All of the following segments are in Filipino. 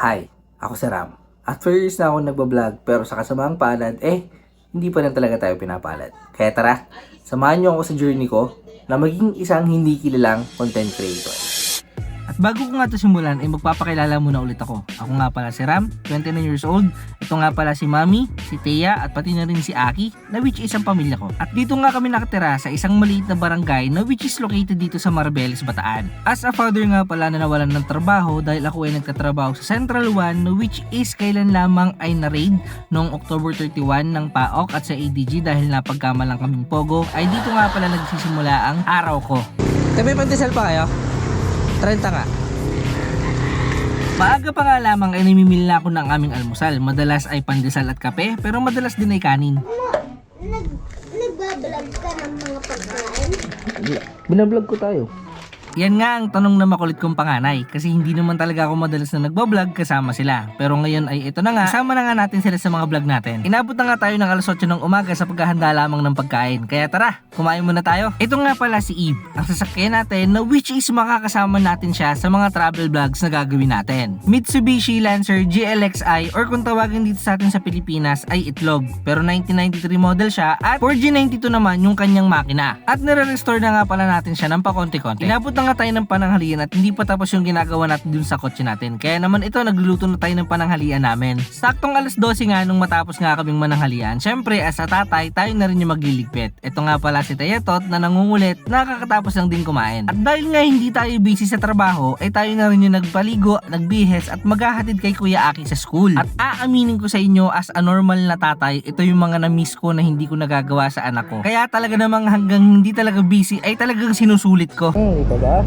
Hi, ako si Ram. At 4 years na ako nagbablog pero sa kasamaang palad, hindi pa rin talaga tayo pinapalad. Kaya tara, samahan niyo ako sa journey ko na maging isang hindi kilalang content creator. At bago ko nga ito simulan, magpapakilala muna ulit ako. Ako nga pala si Ram, 29 years old. Ito nga pala si Mami, si Thea, at pati na rin si Aki, na which is ang pamilya ko. At dito nga kami nakatira sa isang maliit na barangay na which is located dito sa Maribeles, Bataan. As a father nga pala na nawalan ng trabaho dahil ako ay nagtatrabaho sa Central 1 na which is kailan lamang ay na-raid noong October 31 ng PAOK at sa ADG dahil napagkamalang kaming pogo, ay dito nga pala nagsisimula ang araw ko. Tabi pandesal pa kayo? 30 nga. Maaga pa nga lamang ay namimili na ako ng aming almusal. Madalas ay pandesal at kape, pero madalas din ay kanin. Nagbablog ka ng mga pagkain? Binablog ko tayo. Yan nga ang tanong na makulit kong panganay kasi hindi naman talaga ako madalas na nagbablog kasama sila. Pero ngayon ay ito na nga, kasama na nga natin sila sa mga vlog natin. Inabot na nga tayo ng alas 8 ng umaga sa paghahanda lamang ng pagkain. Kaya tara, kumain muna tayo. Ito nga pala si Eve, ang sasakyan natin na which is makakasama natin siya sa mga travel vlogs na gagawin natin. Mitsubishi Lancer GLXI or kung tawagin dito sa atin sa Pilipinas ay Itlog. Pero 1993 model siya at 4G92 naman yung kanyang makina. At nire-restore na nga pala natin siya ng pakonti-konti. Inabot na nga tayo ng pananghalian at hindi pa tapos yung ginagawa natin dun sa kotse natin. Kaya naman ito, nagluluto na tayo ng pananghalian namin. Saktong alas 12 nga nung matapos nga kaming mananghalian. Syempre, as a tatay, tayo na rin yung magliligpit. Ito nga pala si Tayatot na nangungulit, nakakatapos lang din kumain. At dahil nga hindi tayo busy sa trabaho, ay tayo na rin yung nagpaligo, nagbihes at maghahatid kay Kuya Aki sa school. At aaminin ko sa inyo, as a normal na tatay, ito yung mga na-miss ko na hindi ko nagagawa sa anak ko. Kaya talaga namang hanggang hindi talaga busy, ay talagang sinusulit ko. Ito ba? Kaya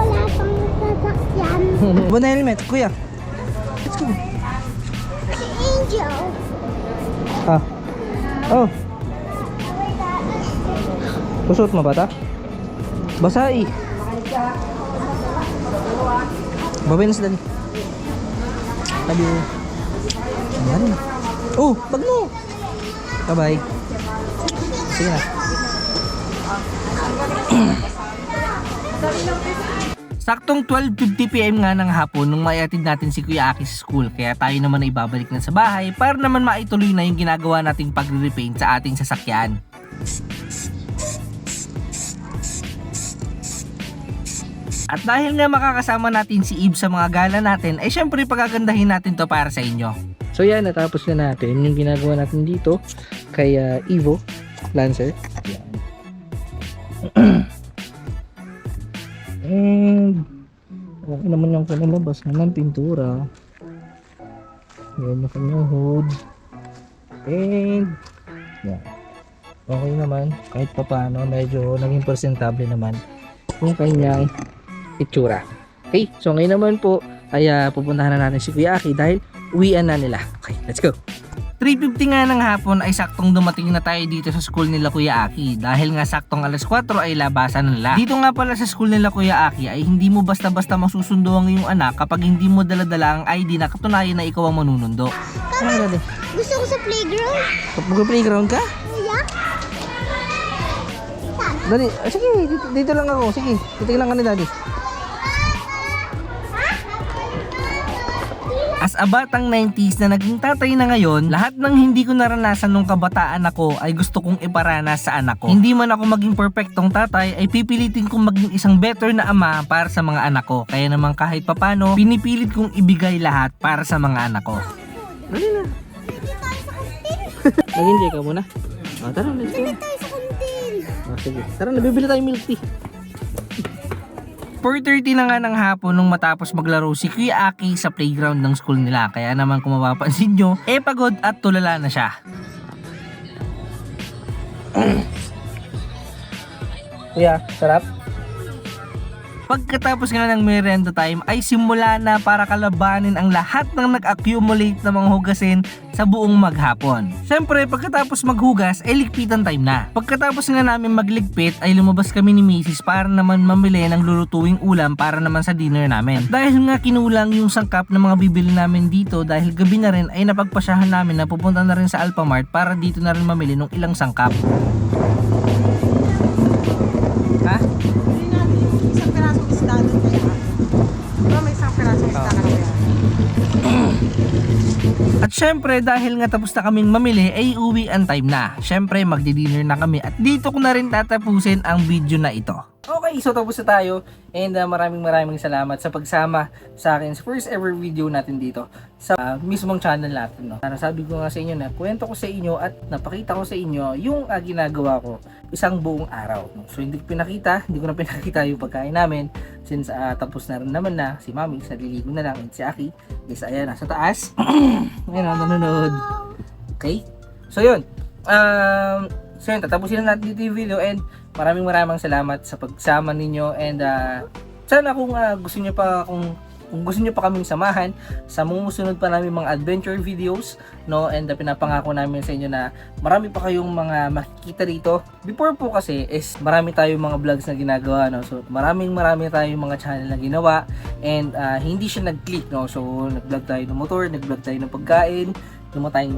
wala pang sasakyan. Ba na helmet, kuya? Let's go. Si Angel. Ah. Oh. Kusot mo ba ta? Basai. Babay na sila. Sabi. Ayan. Oh, bag mo. Bye-bye. Sige na. Saktong 12:50 PM nga ng hapon nung maiatid natin si Kuya Aki sa school, kaya tayo naman ay babalik na sa bahay para naman maituloy na yung ginagawa nating pagre-repaint sa ating sasakyan. At dahil nga makakasama natin si Eve sa mga gala natin, ay syempre pagagandahin natin to para sa inyo. So yan, natapos na natin yung ginagawa natin dito kay Evo Lancer. Yan. And okay naman yung pinalabas na ng pintura. Yan yung kanyang hood. And yan. Okay naman, kahit pa paano medyo naging presentable naman yung kanyang itsura. Okay, so ngayon naman po ay pupuntahan na natin si Kuya Aki dahil uwian na nila. Okay, let's go. 3:50 nga ng hapon ay saktong dumating na tayo dito sa school nila Kuya Aki dahil nga saktong alas 4 ay labasan na nila. Dito nga pala sa school nila Kuya Aki ay hindi mo basta-basta masusundo ang iyong anak kapag hindi mo dala-dala ang ID na katunayan na ikaw ang manunundo. Ano dali? Gusto ko sa playground. Mag-playground ka? Kuya? Saan? Dali, sige, dito lang ako. Sige, titignan ka ni daddy. As a batang 90s na naging tatay na ngayon, lahat ng hindi ko naranasan nung kabataan ako ay gusto kong iparanas sa anak ko. Hindi man ako maging perfectong tatay, ay pipilitin kong maging isang better na ama para sa mga anak ko. Kaya naman kahit papano, pinipilit kong ibigay lahat para sa mga anak ko. Dali na. Nag-enjoy ka muna? O, tara, let's go. Tayo sa kantin. O, sige. Tara, nabibili tayo milk tea. 4:30 na nga ng hapon nung matapos maglaro si Kuya Aki sa playground ng school nila. Kaya naman kung mapapansin nyo, pagod at tulala na siya. Kuya, sarap? Pagkatapos nga ng merienda time ay simula na para kalabanin ang lahat ng nag-accumulate na mga hugasin sa buong maghapon. Siyempre pagkatapos maghugas ay ligpitan time na. Pagkatapos nga namin magligpit ay lumabas kami ni Mrs. para naman mamili ng lulutuing ulam para naman sa dinner namin. Dahil nga kinulang yung sangkap ng mga bibili namin dito dahil gabi na rin ay napagpasyahan namin na pupunta na rin sa Alphamart para dito na rin mamili ng ilang sangkap. Ha? Isang pirasong isda doon kaya. Diba may isang pirasong isda ka na kaya? At syempre dahil nga tapos na kaming mamili ay uwi ang time na. Syempre magdi-dinner na kami at dito ko na rin tatapusin ang video na ito. Okay, so tapos na tayo and maraming salamat sa pagsama sa akin sa first ever video natin dito sa mismong channel natin. No? Sabi ko nga sa inyo na kwento ko sa inyo at napakita ko sa inyo yung ginagawa ko isang buong araw. No? So hindi ko na pinakita yung pagkain namin since tapos na rin naman na si Mami, sa liligo na lang, and si Aki is ayan nasa taas. Ayan nanonood. Okay? So yun. So yun, tatapusin na natin dito yung video and maraming salamat sa pagsama ninyo and sana kung gusto niyo pa kung gusto niyo pa kaming samahan sa mumusunod pa namin mga adventure videos, no, and pinapangako namin sa inyo na marami pa kayong mga makikita dito. Before po kasi is marami tayong mga vlogs na ginagawa, no, so marami tayong mga channel na ginawa and hindi siya nag-click, no, so nag-vlog tayo ng motor, nag-vlog tayo ng pagkain,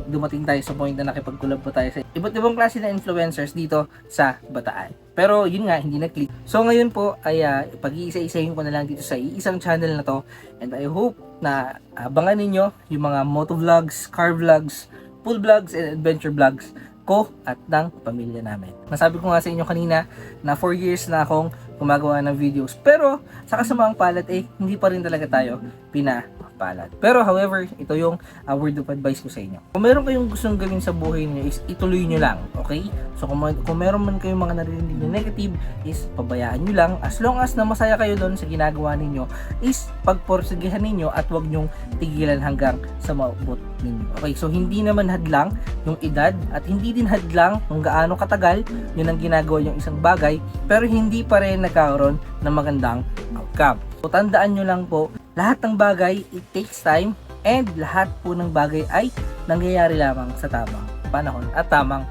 dumating tayo sa point na nakipag-collab po tayo sa iba't ibang klase na influencers dito sa Bataan. Pero yun nga, hindi na-click. So ngayon po ay pag-iisa-isahin ko na lang dito sa isang channel na to. And I hope na abangan ninyo yung mga motovlogs, car vlogs, pool vlogs, and adventure vlogs ko at ng pamilya namin. Nasabi ko nga sa inyo kanina na 4 years na akong gumagawa ng videos. Pero sa kasamaang palad hindi pa rin talaga tayo pinapalad. Pero however, ito yung word of advice ko sa inyo. Kung meron kayong gustong gawin sa buhay niyo is ituloy nyo lang, okay? So kung meron man kayong mga naririnig na negative is pabayaan nyo lang. As long as na masaya kayo doon sa ginagawa ninyo is pagporsigihan ninyo at wag nyong tigilan hanggang sa maubot ninyo. Okay, so hindi naman hadlang yung edad at hindi din hadlang kung gaano katagal yun ang ginagawa yung isang bagay, pero hindi pa rin nagkaroon ng magandang outcome. So tandaan nyo lang po, lahat ng bagay, it takes time and lahat po ng bagay ay nangyayari lamang sa tamang panahon at tamang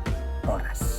oras.